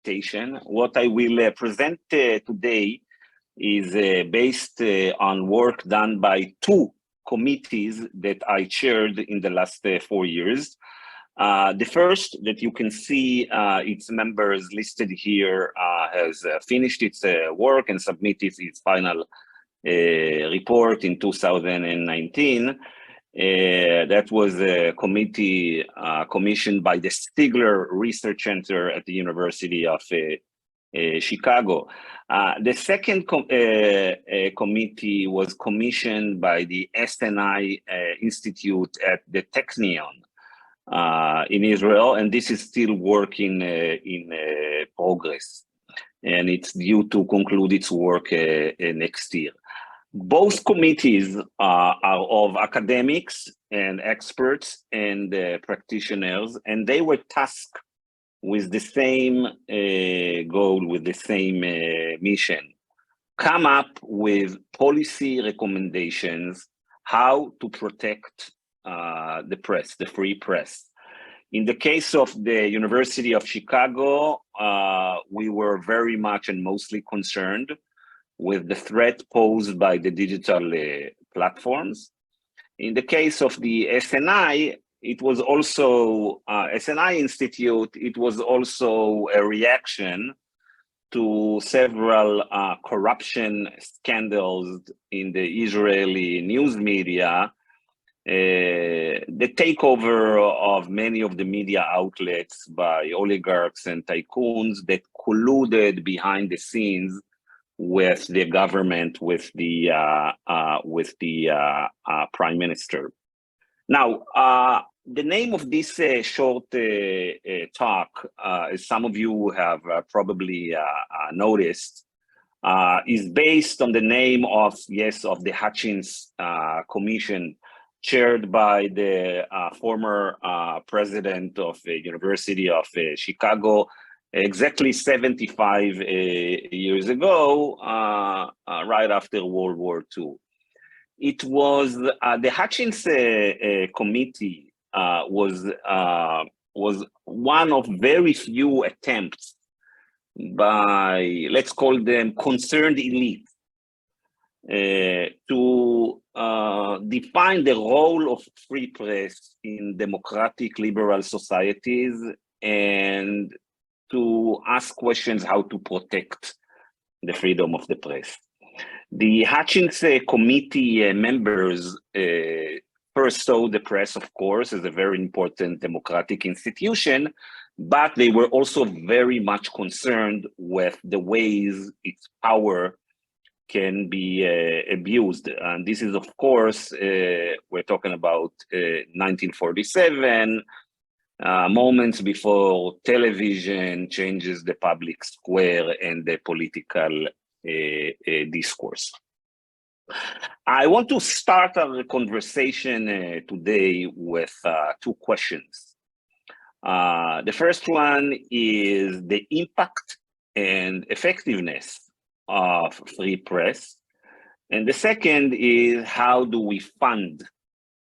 presentation. What I will present today is based on work done by two committees that I chaired in the last 4 years. The first that you can see its members listed here has finished its work and submitted its final report in 2019. That was a committee commissioned by the Stigler Research Center at the University of Chicago. The second committee was commissioned by the SNI Institute at the Technion in Israel, and this is still work in progress, and it's due to conclude its work next year. Both committees are of academics and experts and practitioners, and they were tasked with the same goal, with the same mission: come up with policy recommendations how to protect the press, the free press. In the case of the University of Chicago, we were very much and mostly concerned with the threat posed by the digital platforms. In the case of the SNI, it was also, SNI Institute, it was also a reaction to several corruption scandals in the Israeli news media, the takeover of many of the media outlets by oligarchs and tycoons that colluded behind the scenes with the government, with the prime minister. Now, the name of this short talk, as some of you have probably noticed, is based on the name of, of the Hutchins Commission, chaired by the former president of the University of Chicago, exactly 75 years ago, right after World War II. It was the Hutchins Committee was one of very few attempts by, let's call them, concerned elite to define the role of free press in democratic liberal societies and to ask questions how to protect the freedom of the press. The Hutchins Committee members first saw the press, of course, as a very important democratic institution, but they were also very much concerned with the ways its power can be abused. And this is, of course, we're talking about 1947, moments before television changes the public square and the political discourse. I want to start our conversation today with two questions. The first one is the impact and effectiveness of free press. And the second is, how do we fund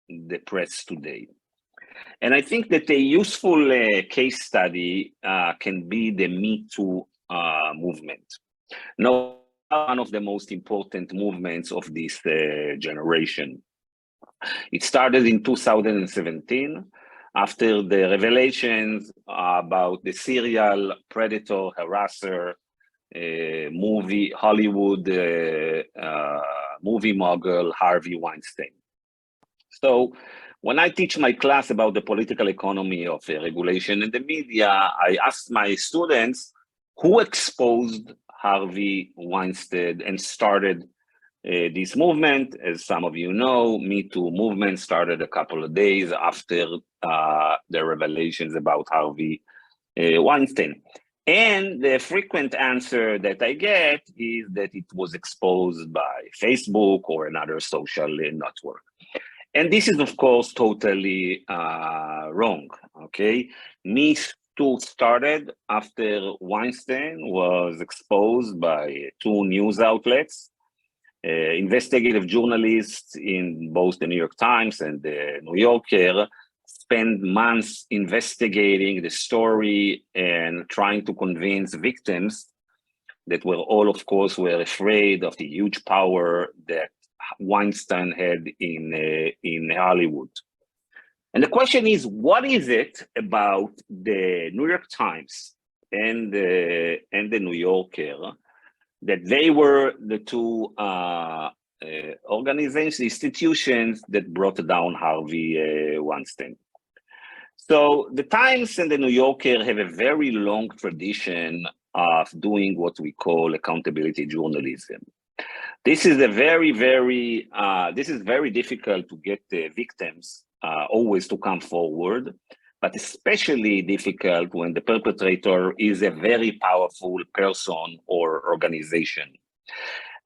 the press today? And I think that a useful case study can be the Me Too movement. Now, one of the most important movements of this generation. It started in 2017 after the revelations about the serial predator harasser, Hollywood movie mogul Harvey Weinstein. So when I teach my class about the political economy of regulation in the media, I asked my students who exposed Harvey Weinstein and started this movement. As some of you know, Me Too movement started a couple of days after the revelations about Harvey Weinstein. And the frequent answer that I get is that it was exposed by Facebook or another social network. And this is, of course, totally wrong, okay? Me Too started after Weinstein was exposed by two news outlets. Investigative journalists in both the New York Times and the New Yorker spent months investigating the story and trying to convince victims that were all, of course, were afraid of the huge power that Weinstein had in Hollywood. And the question is, what is it about the New York Times and the New Yorker that they were the two organizations, institutions that brought down Harvey Weinstein? So the Times and the New Yorker have a very long tradition of doing what we call accountability journalism. This is very difficult to get victims always to come forward, but especially difficult when the perpetrator is a very powerful person or organization.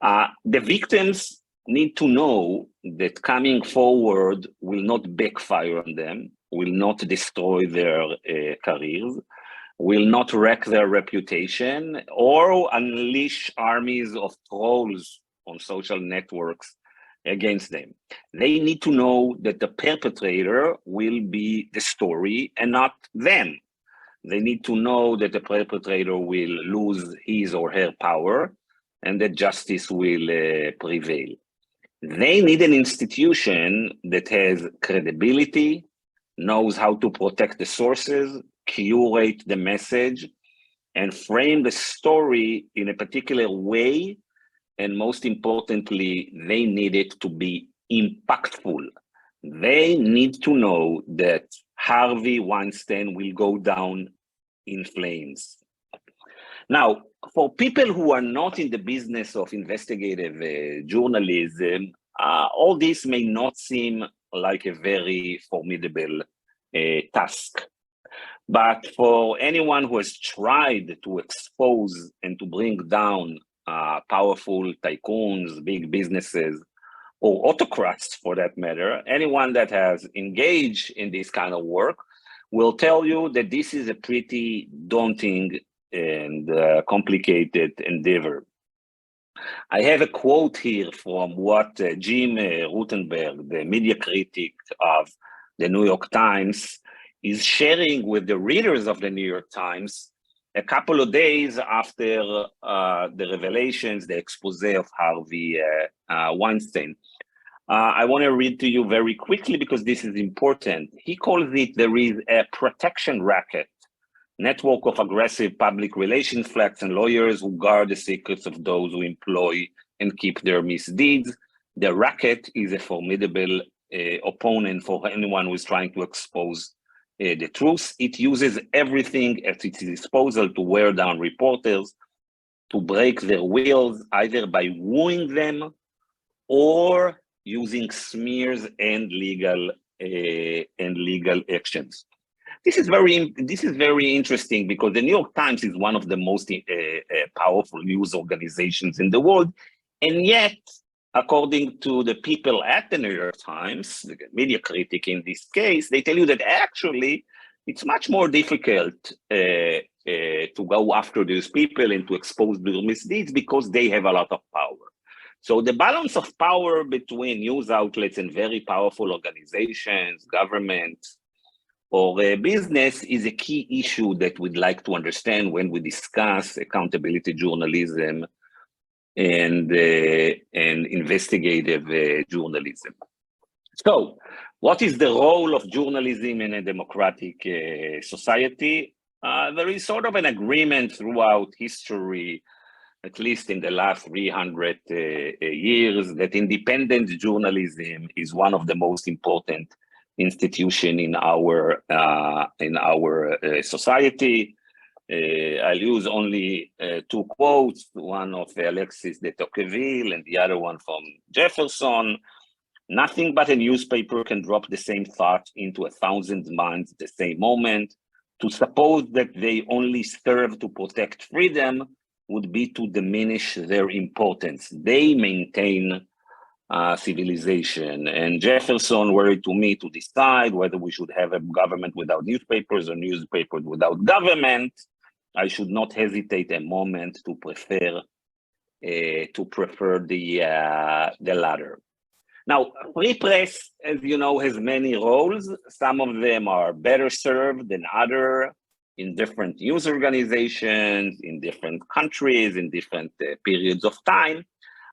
The victims need to know that coming forward will not backfire on them, will not destroy their careers, will not wreck their reputation, or unleash armies of trolls on social networks against them. They need to know that the perpetrator will be the story and not them. They need to know that the perpetrator will lose his or her power and that justice will prevail. They need an institution that has credibility, knows how to protect the sources, curate the message, and frame the story in a particular way. And most importantly, they need it to be impactful. They need to know that Harvey Weinstein will go down in flames. Now, for people who are not in the business of investigative journalism, all this may not seem like a very formidable task. But for anyone who has tried to expose and to bring down powerful tycoons, big businesses, or autocrats for that matter, anyone that has engaged in this kind of work will tell you that this is a pretty daunting and complicated endeavor. I have a quote here from what Jim Rutenberg, the media critic of the New York Times, is sharing with the readers of the New York Times a couple of days after the revelations, the expose of Harvey Weinstein. I want to read to you very quickly because this is important. He calls it, there is a protection racket, network of aggressive public relations flacks and lawyers who guard the secrets of those who employ and keep their misdeeds. The racket is a formidable opponent for anyone who is trying to expose the truth. It uses everything at its disposal to wear down reporters, to break their wills, either by wooing them or using smears and legal actions. This is very interesting because the New York Times is one of the most powerful news organizations in the world, and yet, according to the people at the New York Times, the media critic in this case, they tell you that actually it's much more difficult to go after these people and to expose their misdeeds because they have a lot of power. So the balance of power between news outlets and very powerful organizations, governments, or business is a key issue that we'd like to understand when we discuss accountability journalism and investigative journalism. So, what is the role of journalism in a democratic society? There is sort of an agreement throughout history, at least in the last 300 years, that independent journalism is one of the most important institution in our society. I'll use only two quotes, one of Alexis de Tocqueville and the other one from Jefferson. Nothing but a newspaper can drop the same thought into 1,000 minds at the same moment. To suppose that they only serve to protect freedom would be to diminish their importance. They maintain civilization. And Jefferson were it to me to decide whether we should have a government without newspapers or newspapers without government, I should not hesitate a moment to prefer the latter. Now, free press, as you know, has many roles. Some of them are better served than other in different news organizations, in different countries, in different periods of time.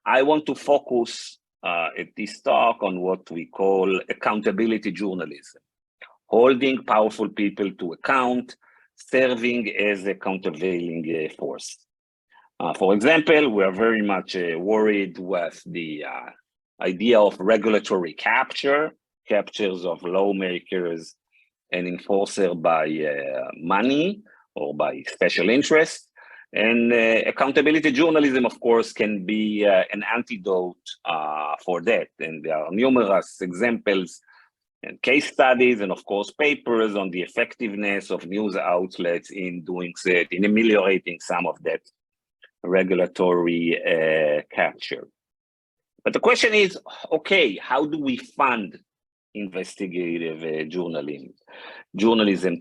I want to focus at this talk on what we call accountability journalism, holding powerful people to account, serving as a countervailing force. For example, we are very much worried with the idea of regulatory captures of lawmakers and enforcer by money or by special interest. And accountability journalism, of course, can be an antidote for that. And there are numerous examples and case studies, and of course, papers on the effectiveness of news outlets in doing that, in ameliorating some of that regulatory capture. But the question is, okay, how do we fund investigative journalism?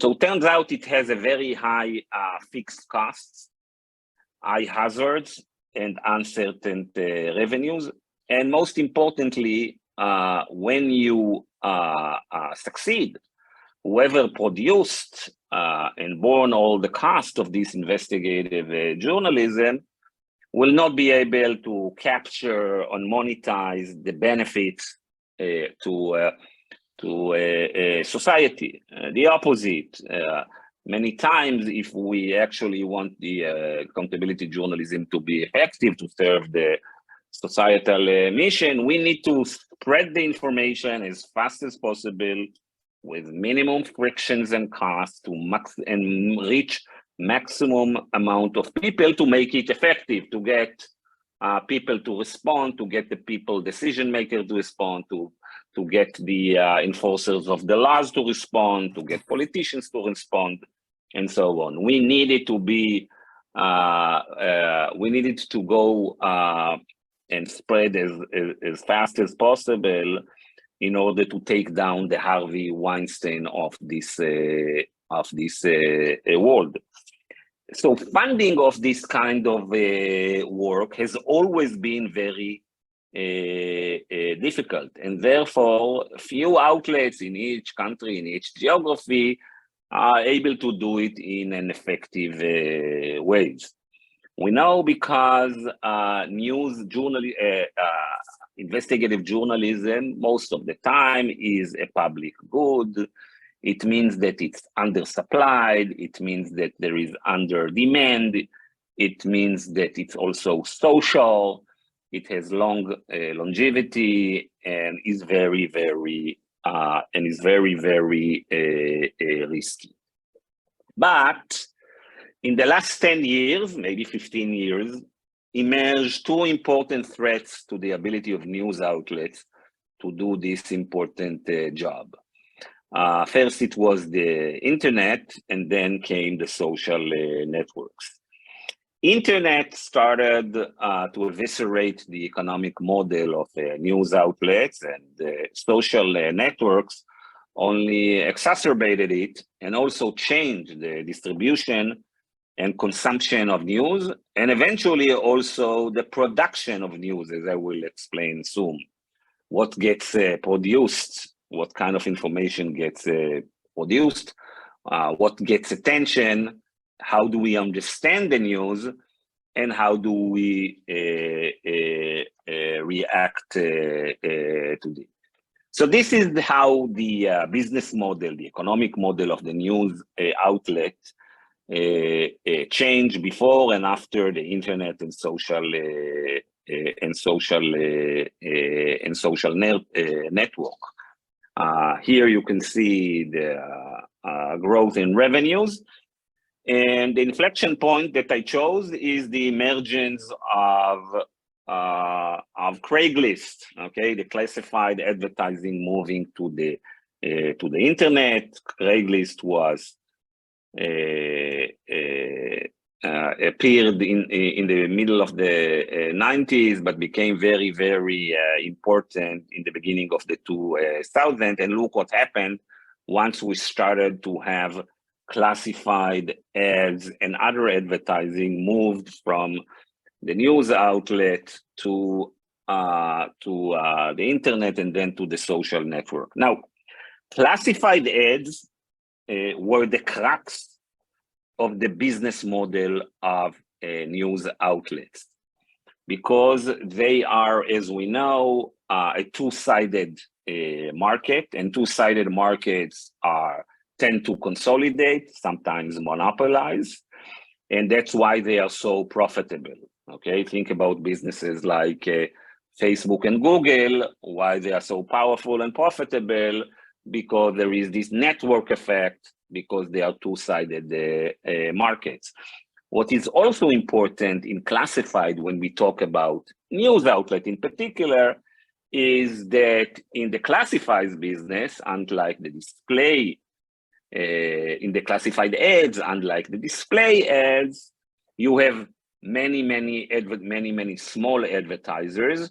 So it turns out it has a very high fixed costs, high hazards, and uncertain revenues. And most importantly, when you succeed, whoever produced and borne all the cost of this investigative journalism will not be able to capture and monetize the benefits to society. The opposite. Many times, if we actually want the accountability journalism to be effective, to serve the societal mission, we need to spread the information as fast as possible with minimum frictions and costs to reach maximum amount of people to make it effective, to get people to respond, to get the people decision makers to respond, to get the enforcers of the laws to respond, to get politicians to respond, and so on. We needed to be, we needed to go and spread as fast as possible in order to take down the Harvey Weinstein of this world. So funding of this kind of work has always been very difficult, and therefore few outlets in each country, in each geography, are able to do it in an effective ways. We know because investigative journalism most of the time is a public good. It means that it's undersupplied. It means that there is under demand. It means that it's also social. It has long longevity and is very, very risky. But in the last 10 years, maybe 15 years, emerged two important threats to the ability of news outlets to do this important job. First, it was the internet, and then came the social networks. Internet started to eviscerate the economic model of news outlets, and social networks only exacerbated it and also changed the distribution and consumption of news, and eventually also the production of news, as I will explain soon. What gets produced, what kind of information gets produced, what gets attention, how do we understand the news, and how do we react to it. So this is how the business model, the economic model of the news outlet changed before and after the internet and social network. Here you can see the growth in revenues, and the inflection point that I chose is the emergence of Craigslist. Okay, the classified advertising moving to the internet. Craigslist was appeared in the middle of the 90s, but became very, very important in the beginning of the 2000s. And look what happened once we started to have classified ads and other advertising moved from the news outlet to the internet and then to the social network. Now, classified ads were the crux of the business model of news outlets, because they are, as we know, a two-sided market, and two-sided markets tend to consolidate, sometimes monopolize, and that's why they are so profitable. Okay, think about businesses like Facebook and Google, why they are so powerful and profitable, because there is this network effect, because they are two-sided markets. What is also important in classified when we talk about news outlet in particular is that in the classifieds business, unlike the display, in the classified ads, unlike the display ads, you have many small advertisers,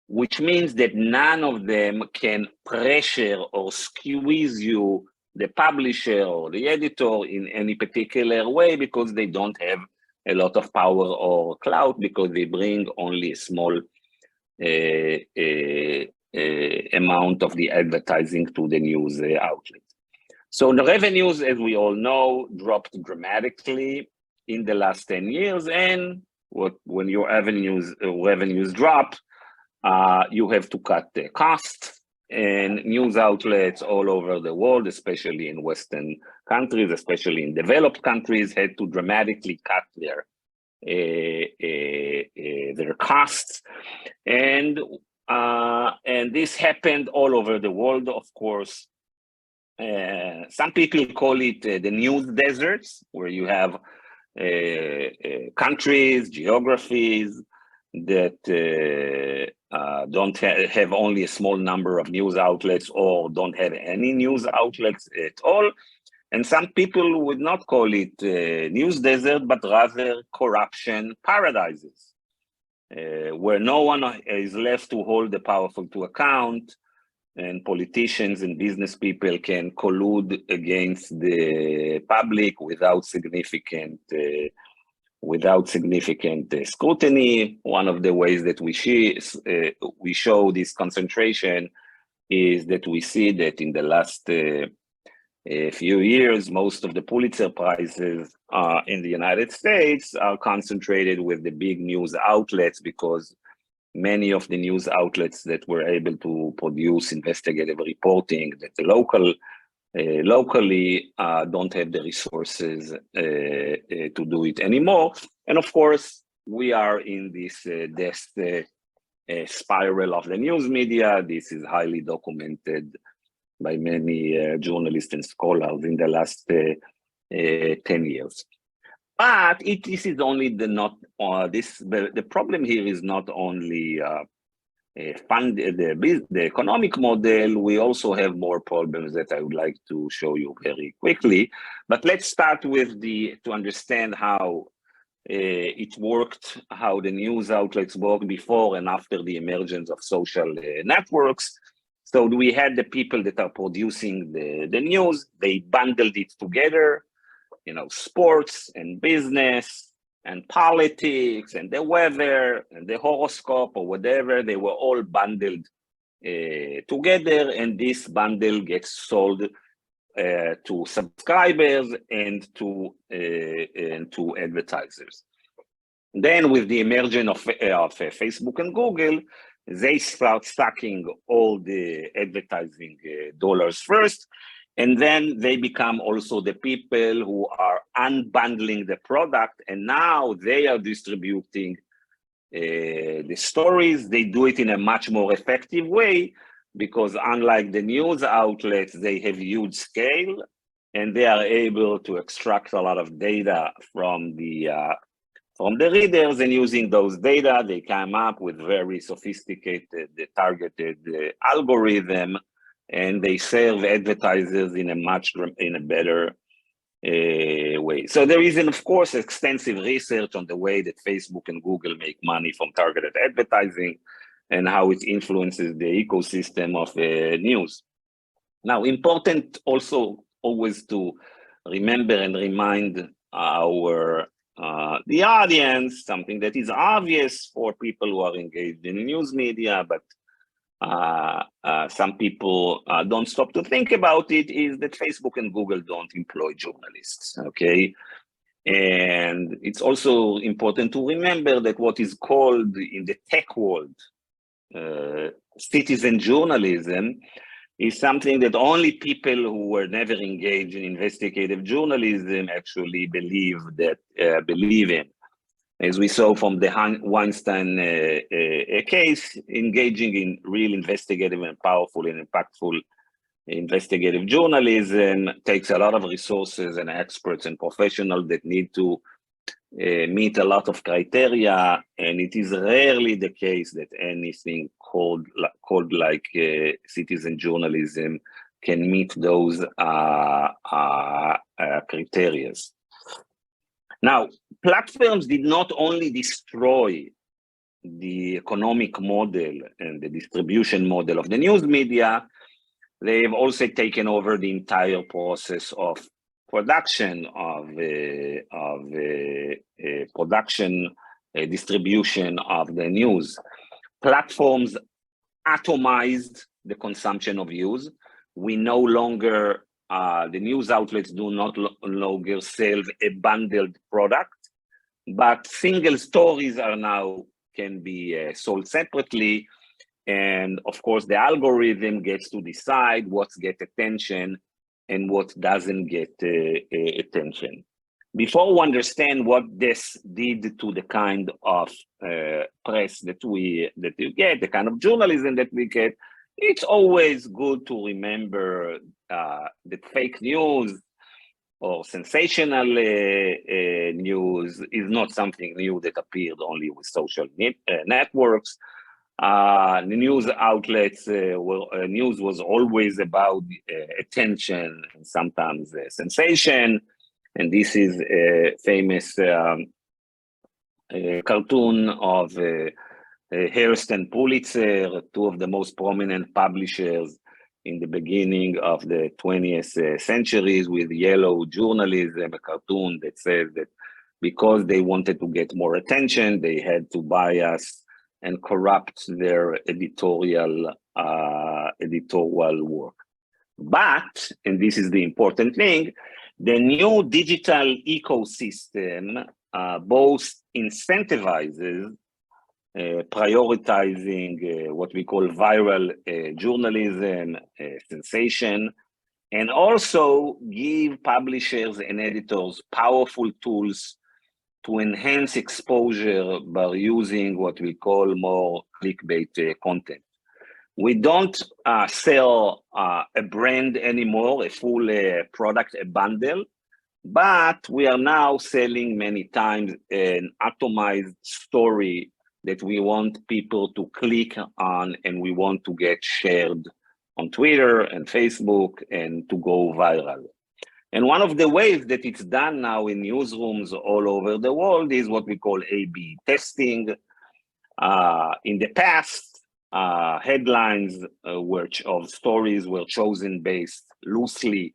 which means that none of them can pressure or squeeze you, the publisher or the editor, in any particular way, because they don't have a lot of power or clout, because they bring only a small amount of the advertising to the news outlet. So the revenues, as we all know, dropped dramatically in the last 10 years. And when your revenues drop, you have to cut the costs. And news outlets all over the world, especially in Western countries, especially in developed countries, had to dramatically cut their costs. And this happened all over the world, of course. Some people call it the news deserts, where you have countries, geographies that don't have only a small number of news outlets, or don't have any news outlets at all. And some people would not call it news desert, but rather corruption paradises, where no one is left to hold the powerful to account, and politicians and business people can collude against the public without significant scrutiny. One of the ways that we show this concentration is that we see that in the last few years, most of the Pulitzer Prizes in the United States are concentrated with the big news outlets, because many of the news outlets that were able to produce investigative reporting that locally don't have the resources to do it anymore. And of course, we are in this death spiral of the news media. This is highly documented by many journalists and scholars in the last 10 years. But this is only the problem here is not only the economic model. We also have more problems that I would like to show you very quickly. But let's start with to understand how it worked, how the news outlets worked before and after the emergence of social networks. So we had the people that are producing the news, they bundled it together, sports and business and politics and the weather and the horoscope or whatever, they were all bundled together, and this bundle gets sold to subscribers and to advertisers. Then with the emergence of Facebook and Google, they start sucking all the advertising dollars first, and then they become also the people who are unbundling the product, and now they are distributing the stories. They do it in a much more effective way, because unlike the news outlets, they have huge scale, and they are able to extract a lot of data from the readers, and using those data, they come up with very sophisticated, targeted algorithm, and they serve advertisers in a better way. So there is, of course, extensive research on the way that Facebook and Google make money from targeted advertising and how it influences the ecosystem of news. Now, important also always to remember and remind our the audience, something that is obvious for people who are engaged in news media, but some people don't stop to think about it, is that Facebook and Google don't employ journalists, okay? And it's also important to remember that what is called in the tech world citizen journalism is something that only people who were never engaged in investigative journalism actually believe in. As we saw from the Weinstein case, engaging in real investigative and powerful and impactful investigative journalism takes a lot of resources and experts and professionals that need to meet a lot of criteria, and it is rarely the case that anything called like citizen journalism can meet those criteria. Now, platforms did not only destroy the economic model and the distribution model of the news media, they've also taken over the entire process of production, distribution of the news. Platforms atomized the consumption of news. We no longer, the news outlets do not longer sell a bundled product, but single stories are now can be sold separately. And of course, the algorithm gets to decide what gets attention and what doesn't get attention. Before we understand what this did to the kind of press that we get, the kind of journalism that we get, it's always good to remember that fake news or sensational news is not something new that appeared only with social networks. The news outlets, news was always about attention and sometimes sensation. And this is a famous cartoon of Hearst and Pulitzer, two of the most prominent publishers in the beginning of the 20th centuries, with yellow journalism, a cartoon that says that because they wanted to get more attention, they had to bias and corrupt their editorial work. But, and this is the important thing, the new digital ecosystem both incentivizes prioritizing what we call viral journalism, sensation, and also give publishers and editors powerful tools to enhance exposure by using what we call more clickbait content. We don't sell a brand anymore, a full product, a bundle, but we are now selling many times an atomized story that we want people to click on and we want to get shared on Twitter and Facebook and to go viral. And one of the ways that it's done now in newsrooms all over the world is what we call A/B testing. In the past, headlines of stories were chosen based loosely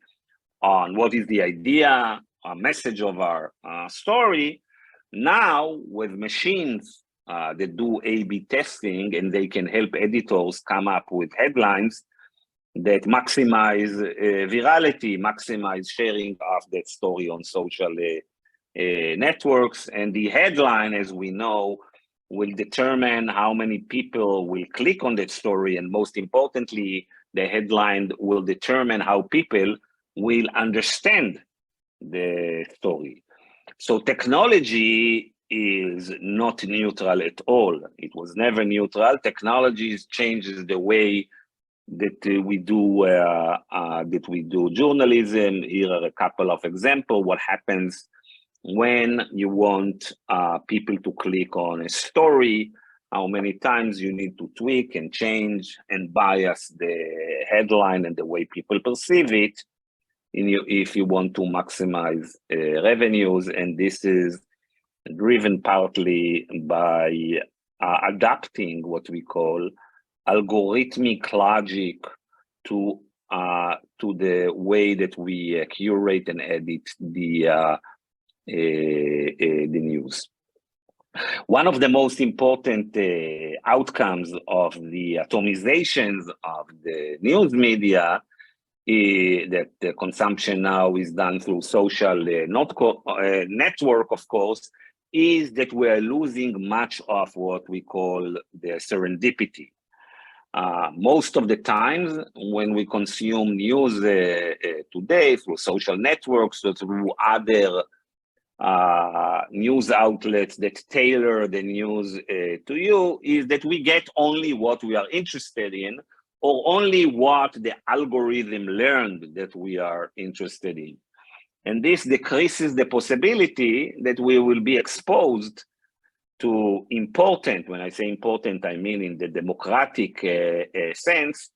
on what is the idea, a message of our story. Now, with machines that do A/B testing, and they can help editors come up with headlines that maximize virality, maximize sharing of that story on social networks. And the headline, as we know, will determine how many people will click on that story. And most importantly, the headline will determine how people will understand the story. So technology is not neutral at all. It was never neutral. Technology changes the way that we do journalism. Here are a couple of examples. What happens when you want people to click on a story, how many times you need to tweak and change and bias the headline and the way people perceive it if you want to maximize revenues. And this is driven partly by adapting what we call algorithmic logic to the way that we curate and edit the the news. One of the most important outcomes of the atomizations of the news media is that the consumption now is done through social network, of course, is that we are losing much of what we call the serendipity. Most of the times when we consume news today through social networks or through other news outlets that tailor the news to you, is that we get only what we are interested in, or only what the algorithm learned that we are interested in. And this decreases the possibility that we will be exposed to important, when I say important, I mean in the democratic sense,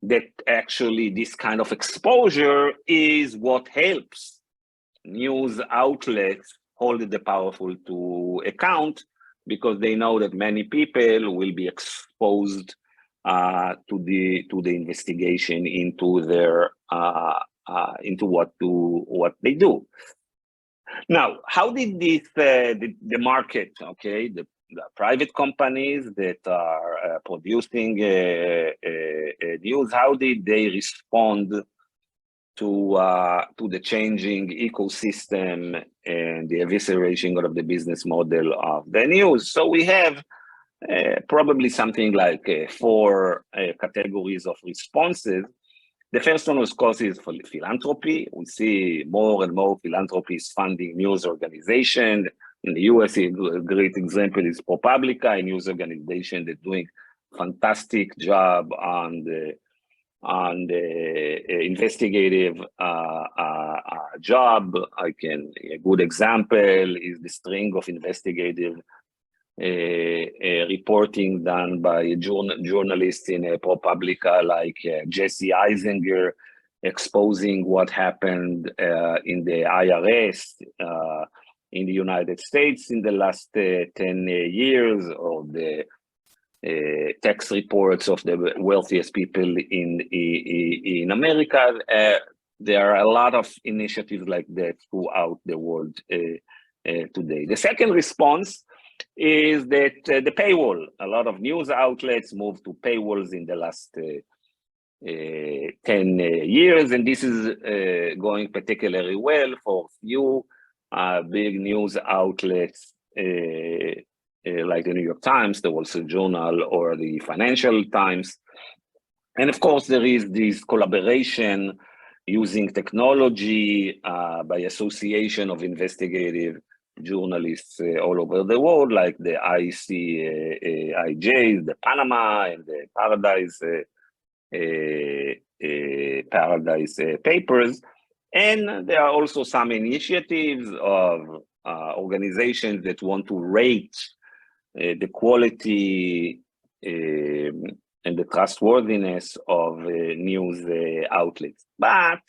that actually this kind of exposure is what helps news outlets hold the powerful to account, because they know that many people will be exposed to the investigation into their into what they do. Now, how did this the market, okay, the private companies that are producing news, how did they respond to the changing ecosystem and the evisceration of the business model of the news? So we have probably something like 4 categories of responses. The first one, of course, is for philanthropy. We see more and more philanthropies funding news organizations. In the US, a great example is ProPublica, a news organization that's doing a fantastic job on the investigative job. A good example is the string of investigative reporting done by journalists in ProPublica, like Jesse Eisinger, exposing what happened in the IRS in the United States in the last 10 years, or the tax reports of the wealthiest people in America. There are a lot of initiatives like that throughout the world today. The second response is that the paywall. A lot of news outlets moved to paywalls in the last 10 years, and this is going particularly well for few big news outlets like the New York Times, the Wall Street Journal, or the Financial Times. And of course, there is this collaboration using technology by association of investigative journalists all over the world, like the ICIJ, the Panama, and the Paradise Papers. And there are also some initiatives of organizations that want to rate the quality and the trustworthiness of news outlets. But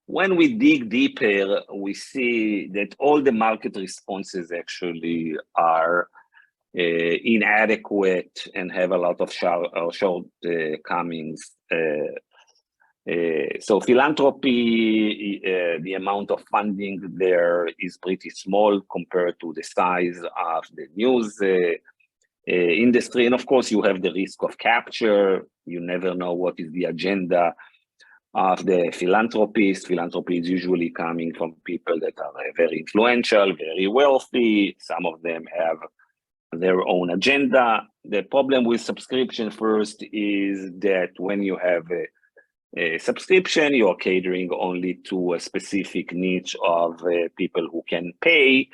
when we dig deeper, we see that all the market responses actually are inadequate and have a lot of shortcomings. So philanthropy, the amount of funding there is pretty small compared to the size of the news industry. And of course, you have the risk of capture. You never know what is the agenda of the philanthropists. Philanthropy is usually coming from people that are very influential, very wealthy. Some of them have their own agenda. The problem with subscription first is that when you have a subscription, you're catering only to a specific niche of people who can pay.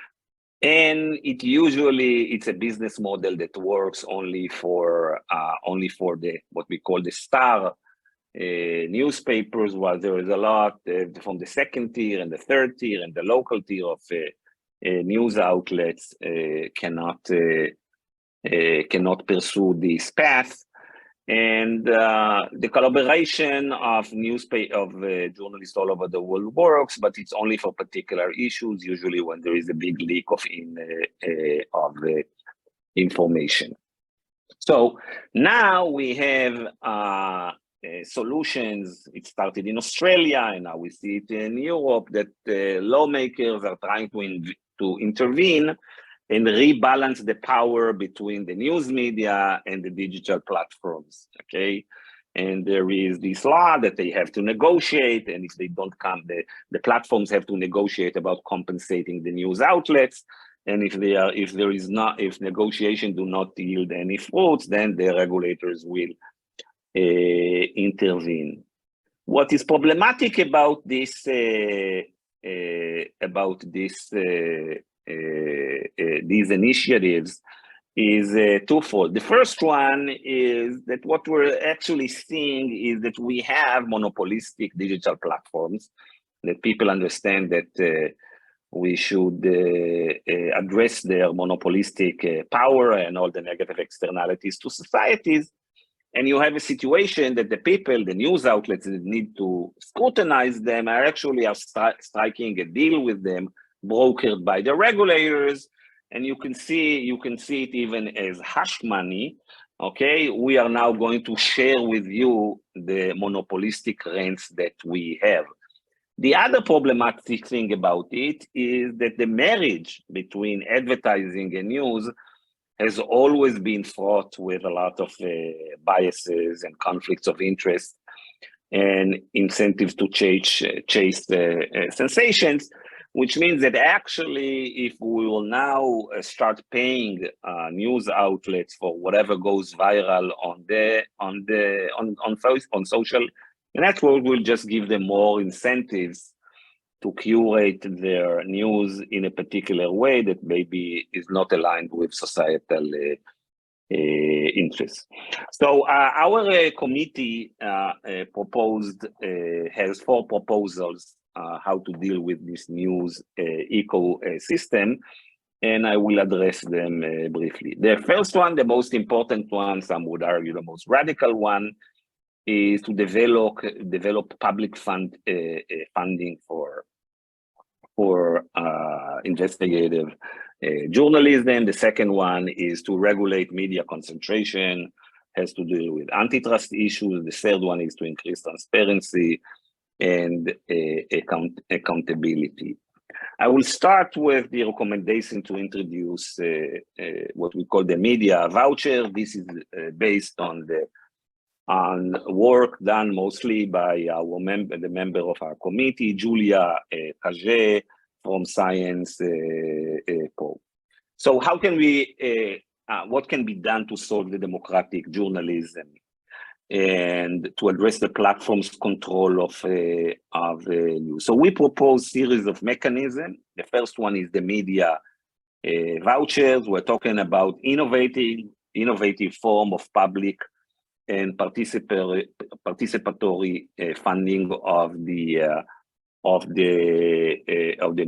And it's a business model that works only for the what we call the star newspapers, while there is a lot from the second tier and the third tier and the local tier of news outlets cannot pursue this path. And the collaboration of journalists all over the world works, but it's only for particular issues, usually when there is a big leak of information. So now we have solutions. It started in Australia, and now we see it in Europe, that lawmakers are trying to to intervene and rebalance the power between the news media and the digital platforms, okay? And there is this law that they have to negotiate, and if they don't come, the platforms have to negotiate about compensating the news outlets. And if negotiation do not yield any fruits, then the regulators will intervene. What is problematic about these initiatives is twofold. The first one is that what we're actually seeing is that we have monopolistic digital platforms, that people understand that we should address their monopolistic power and all the negative externalities to societies. And you have a situation that the people, the news outlets that need to scrutinize them are actually striking a deal with them, brokered by the regulators. And you can see it even as hush money. Okay, we are now going to share with you the monopolistic rents that we have. The other problematic thing about it is that the marriage between advertising and news has always been fraught with a lot of biases and conflicts of interest and incentives to chase sensations, which means that actually, if we will now start paying news outlets for whatever goes viral on social networks, we'll just give them more incentives to curate their news in a particular way that maybe is not aligned with societal interests. So our committee has 4 proposals how to deal with this news ecosystem, and I will address them briefly. The first one, the most important one, some would argue the most radical one, is to develop public funding for investigative journalism. The second one is to regulate media concentration, has to deal with antitrust issues. The third one is to increase transparency and accountability. I will start with the recommendation to introduce what we call the media voucher. This is based on work done mostly by the member of our committee, Julia Kaken from Science Pro. So how can we, what can be done to solve the democratic journalism and to address the platform's control of news? So we propose series of mechanisms. The first one is the media vouchers. We're talking about innovative form of public and participatory funding of the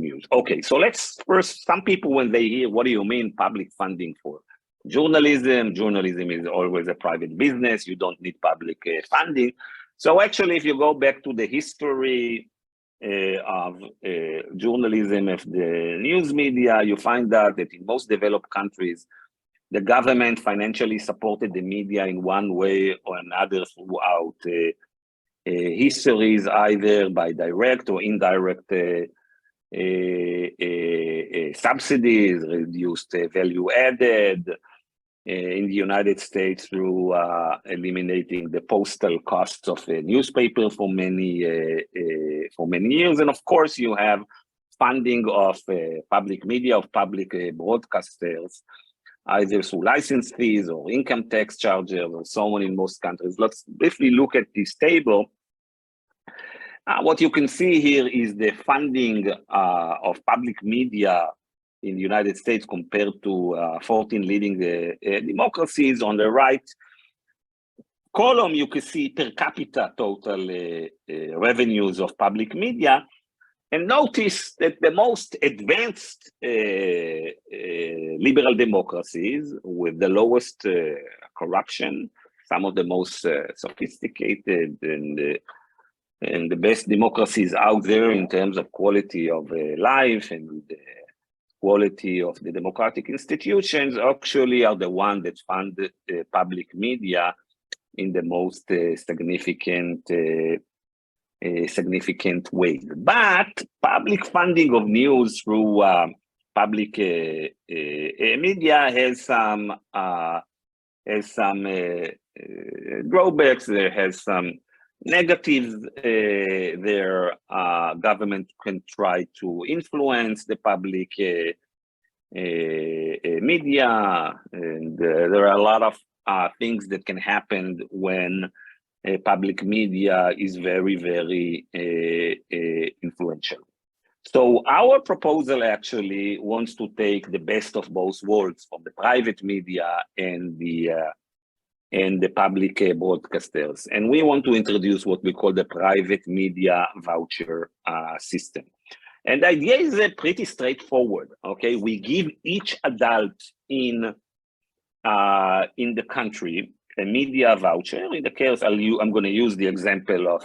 news. Okay, so let's first, some people when they hear, what do you mean public funding for journalism? Journalism is always a private business. You don't need public funding. So actually, if you go back to the history of journalism of the news media, you find out that in most developed countries, the government financially supported the media in one way or another throughout histories, either by direct or indirect subsidies, reduced value added, in the United States through eliminating the postal costs of a newspaper for many years. And of course, you have funding of public media, of public broadcasters, either through license fees or income tax charges or so on in most countries. Let's briefly look at this table. What you can see here is the funding of public media in the United States compared to 14 leading democracies. On the right column, you can see per capita total revenues of public media. And notice that the most advanced liberal democracies with the lowest corruption, some of the most sophisticated and the best democracies out there in terms of quality of life and the quality of the democratic institutions, actually are the ones that fund public media in the most significant way. But public funding of news through public media has some drawbacks. There has some negatives. Their government can try to influence the public media, and there are a lot of things that can happen when public media is very, very influential. So our proposal actually wants to take the best of both worlds from the private media and the public broadcasters. And we want to introduce what we call the private media voucher system. And the idea is pretty straightforward, okay? We give each adult in the country a media voucher. In the case, I'm going to use the example of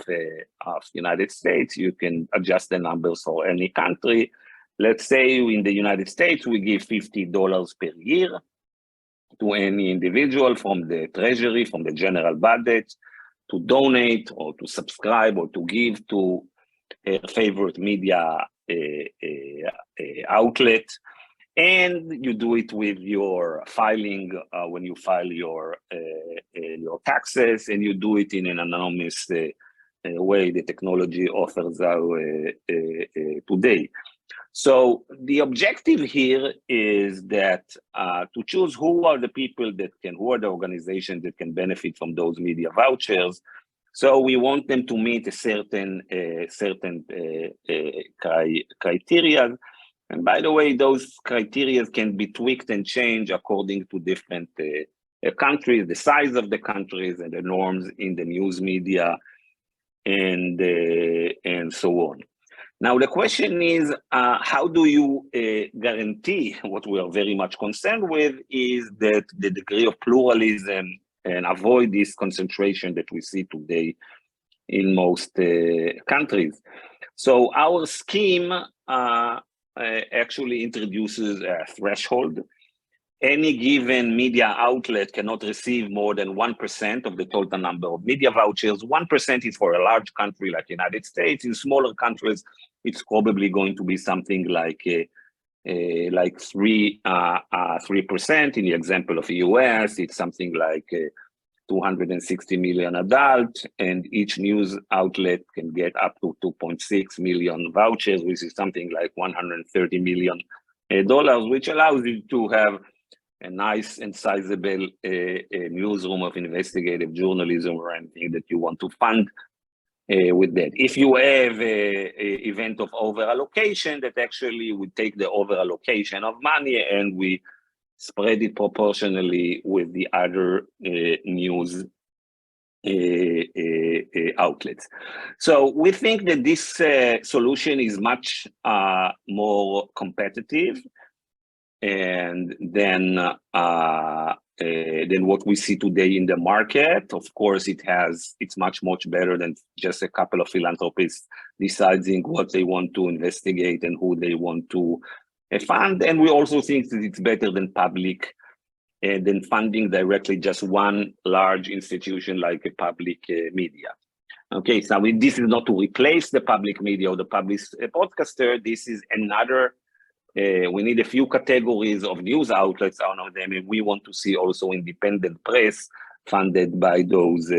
United States. You can adjust the numbers for any country. Let's say in the United States, we give $50 per year to any individual from the treasury, from the general budget, to donate or to subscribe or to give to a favorite media outlet. And you do it with your filing when you file your taxes, and you do it in an anonymous way the technology offers today. So the objective here is that to choose who are the people that can, who are the organizations that can benefit from those media vouchers. So we want them to meet a certain criteria. And by the way, those criteria can be tweaked and changed according to different countries, the size of the countries, and the norms in the news media, and so on. Now, the question is, how do you guarantee, what we are very much concerned with, is that the degree of pluralism and avoid this concentration that we see today in most countries. So our scheme actually introduces a threshold. Any given media outlet cannot receive more than 1% of the total number of media vouchers. 1% is for a large country like the United States. In smaller countries, it's probably going to be something like 3%. In the example of the US, it's something like 260 million adults, and each news outlet can get up to 2.6 million vouchers, which is something like $130 million, which allows you to have a nice and sizable newsroom of investigative journalism or anything that you want to fund with that. If you have an event of over-allocation, that actually would take the over-allocation of money and we spread it proportionally with the other news outlets. So we think that this solution is much more competitive and than what we see today in the market. Of course, it's much better than just a couple of philanthropists deciding what they want to investigate and who they want to fund. And we also think that it's better than than funding directly just one large institution like a public media. Okay, so this is not to replace the public media or the public broadcaster. This is another. We need a few categories of news outlets out of them, and we want to see also independent press funded by those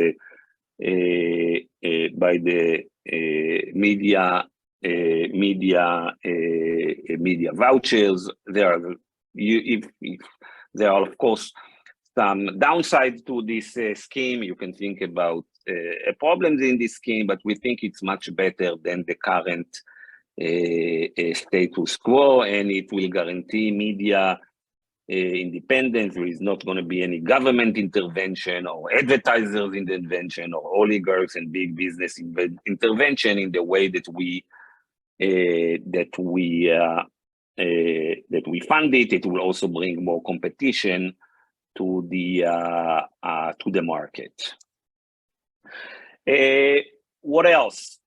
by the media vouchers. There are of course some downsides to this scheme. You can think about problems in this scheme, but we think it's much better than the current status quo, and it will guarantee media independence. There is not going to be any government intervention or advertisers intervention or oligarchs and big business intervention in the way that we fund it. It will also bring more competition to the market. What else?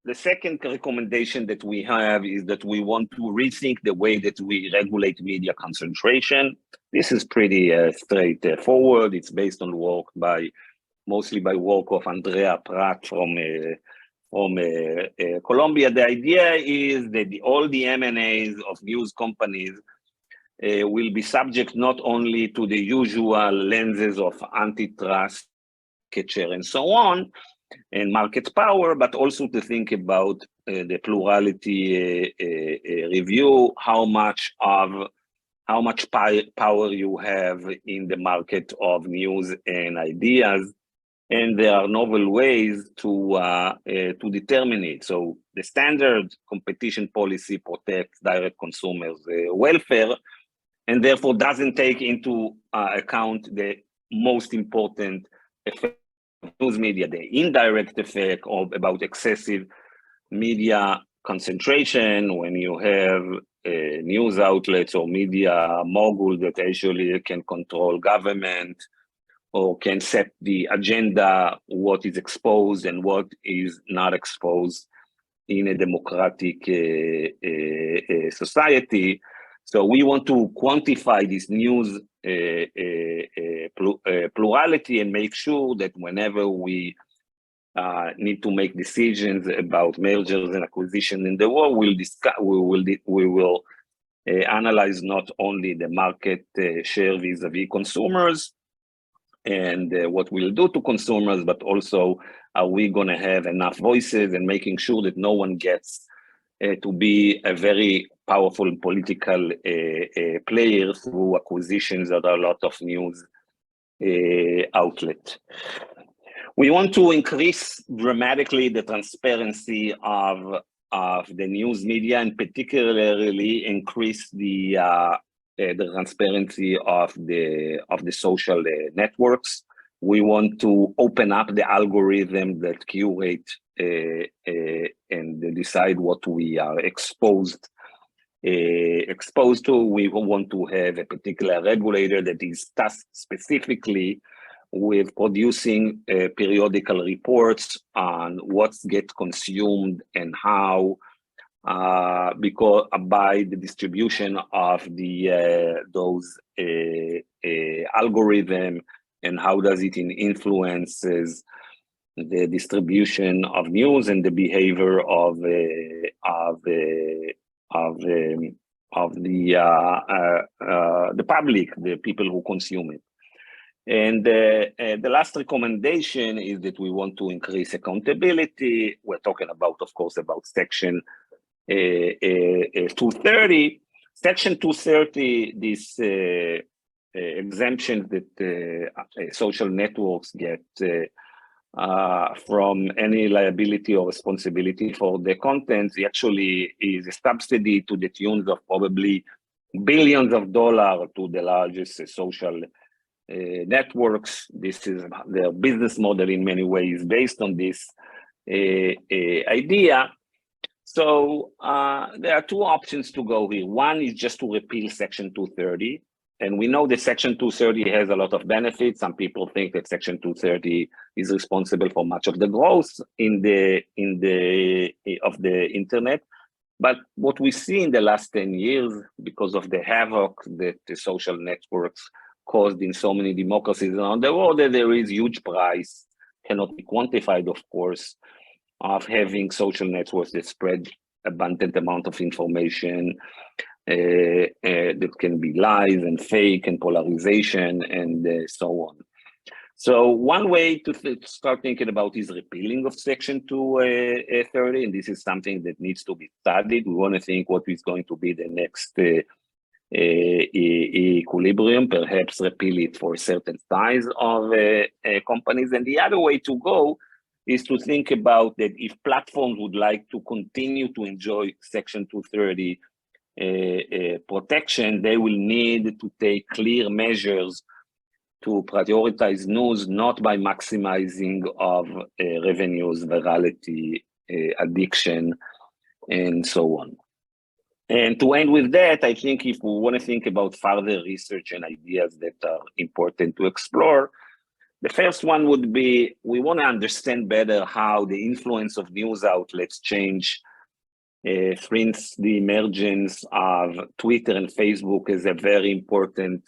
The second recommendation that we have is that we want to rethink the way that we regulate media concentration. This is pretty straightforward. It's based on work mostly by work of Andrea Pratt Colombia. The idea is that all the M&As of news companies will be subject not only to the usual lenses of antitrust, market share, and so on, and market power, but also to think about the plurality review, how much power you have in the market of news and ideas. And there are novel ways to determine it. So the standard competition policy protects direct consumers' welfare, and therefore doesn't take into account the most important effect of news media, the indirect effect about excessive media concentration, when you have news outlets or media moguls that actually can control government, or can set the agenda, what is exposed and what is not exposed in a democratic society. So we want to quantify this news plurality and make sure that whenever we need to make decisions about mergers and acquisitions in the world, we will analyze not only the market share vis-a-vis consumers, and what we'll do to consumers, but also are we going to have enough voices, and making sure that no one gets to be a very powerful political player through acquisitions of a lot of news outlet. We want to increase dramatically the transparency of the news media, and particularly increase the transparency of the social networks. We want to open up the algorithm that curate and decide what we are exposed to. We want to have a particular regulator that is tasked specifically with producing periodical reports on what gets consumed and how, because by the distribution of those algorithm, and how does it influences the distribution of news and the behavior of the public, the people who consume it. And the last recommendation is that we want to increase accountability. We're talking about, of course, about Section 230. Section 230, this exemption that social networks get from any liability or responsibility for the contents, actually is a subsidy to the tune of probably billions of dollars to the largest social networks. This is their business model in many ways based on this idea. So there are two options to go here. One is just to repeal Section 230. And we know that Section 230 has a lot of benefits. Some people think that Section 230 is responsible for much of the growth of the internet. But what we see in the last 10 years, because of the havoc that the social networks caused in so many democracies around the world, that there is huge price, cannot be quantified, of course, of having social networks that spread abundant amount of information, that can be lies and fake and polarization and so on. So one way to start thinking about is repealing of Section 230, and this is something that needs to be studied. We want to think what is going to be the next equilibrium, perhaps repeal it for a certain size of companies. And the other way to go is to think about that if platforms would like to continue to enjoy Section 230 protection, they will need to take clear measures to prioritize news, not by maximizing of revenues, virality, addiction, and so on. And to end with that, I think if we want to think about further research and ideas that are important to explore, the first one would be, we want to understand better how the influence of news outlets change since the emergence of Twitter and Facebook as a very important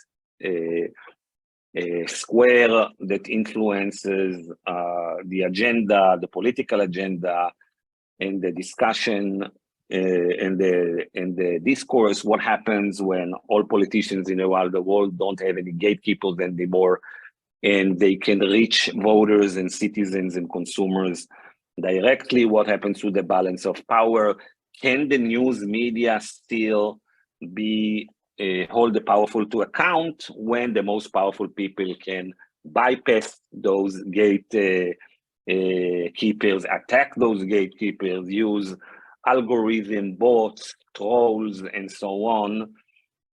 square that influences the agenda, the political agenda, and the discussion and the discourse, what happens when all politicians in around the world don't have any gatekeepers anymore, and they can reach voters and citizens and consumers directly. What happens to the balance of power? Can the news media still be hold the powerful to account when the most powerful people can bypass those gatekeepers, attack those gatekeepers, use algorithm, bots, trolls, and so on,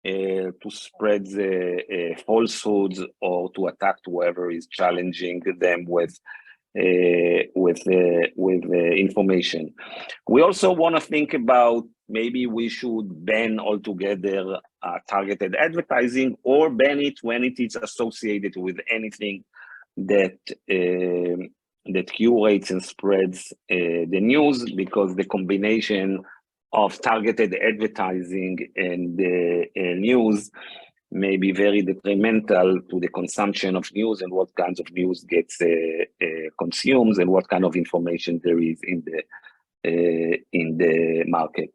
to spread the falsehoods or to attack whoever is challenging them with information. We also want to think about maybe we should ban altogether targeted advertising, or ban it when it is associated with anything that that curates and spreads the news, because the combination of targeted advertising and news may be very detrimental to the consumption of news and what kinds of news gets consumed and what kind of information there is in the market.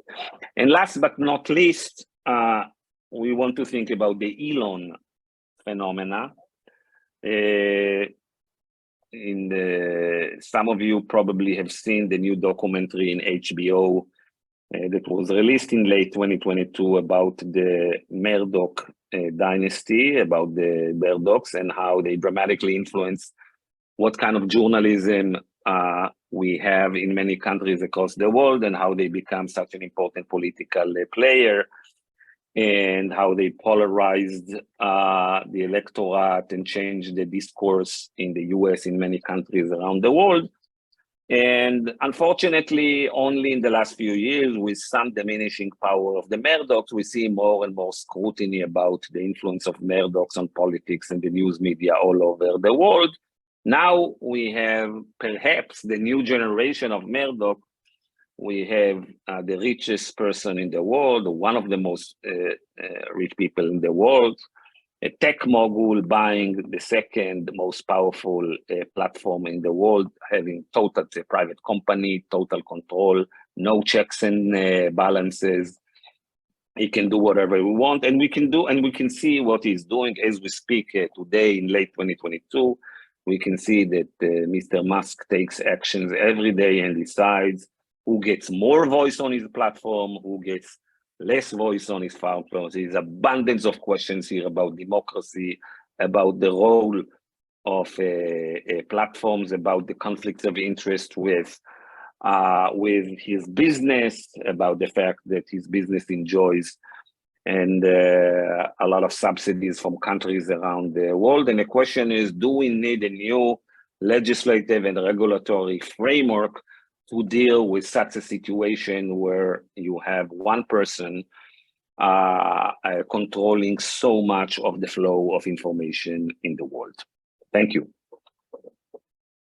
And last but not least, we want to think about the Elon phenomena. Some of you probably have seen the new documentary in HBO that was released in late 2022 about the Murdoch dynasty, about the Murdochs and how they dramatically influence what kind of journalism we have in many countries across the world, and how they become such an important political player, and how they polarized the electorate and changed the discourse in the US, in many countries around the world. And unfortunately, only in the last few years, with some diminishing power of the Murdochs, we see more and more scrutiny about the influence of Murdochs on politics and the news media all over the world. Now we have perhaps the new generation of Murdoch. We have the richest person in the world, one of the most rich people in the world, a tech mogul buying the second most powerful platform in the world, having total private company, total control, no checks and balances. He can do whatever we want, and we can see what he's doing as we speak today in late 2022. We can see that Mr. Musk takes actions every day and decides who gets more voice on his platform, who gets less voice on his platform. There's abundance of questions here about democracy, about the role of platforms, about the conflicts of interest with his business, about the fact that his business enjoys and a lot of subsidies from countries around the world. And the question is, do we need a new legislative and regulatory framework to deal with such a situation where you have one person controlling so much of the flow of information in the world? Thank you.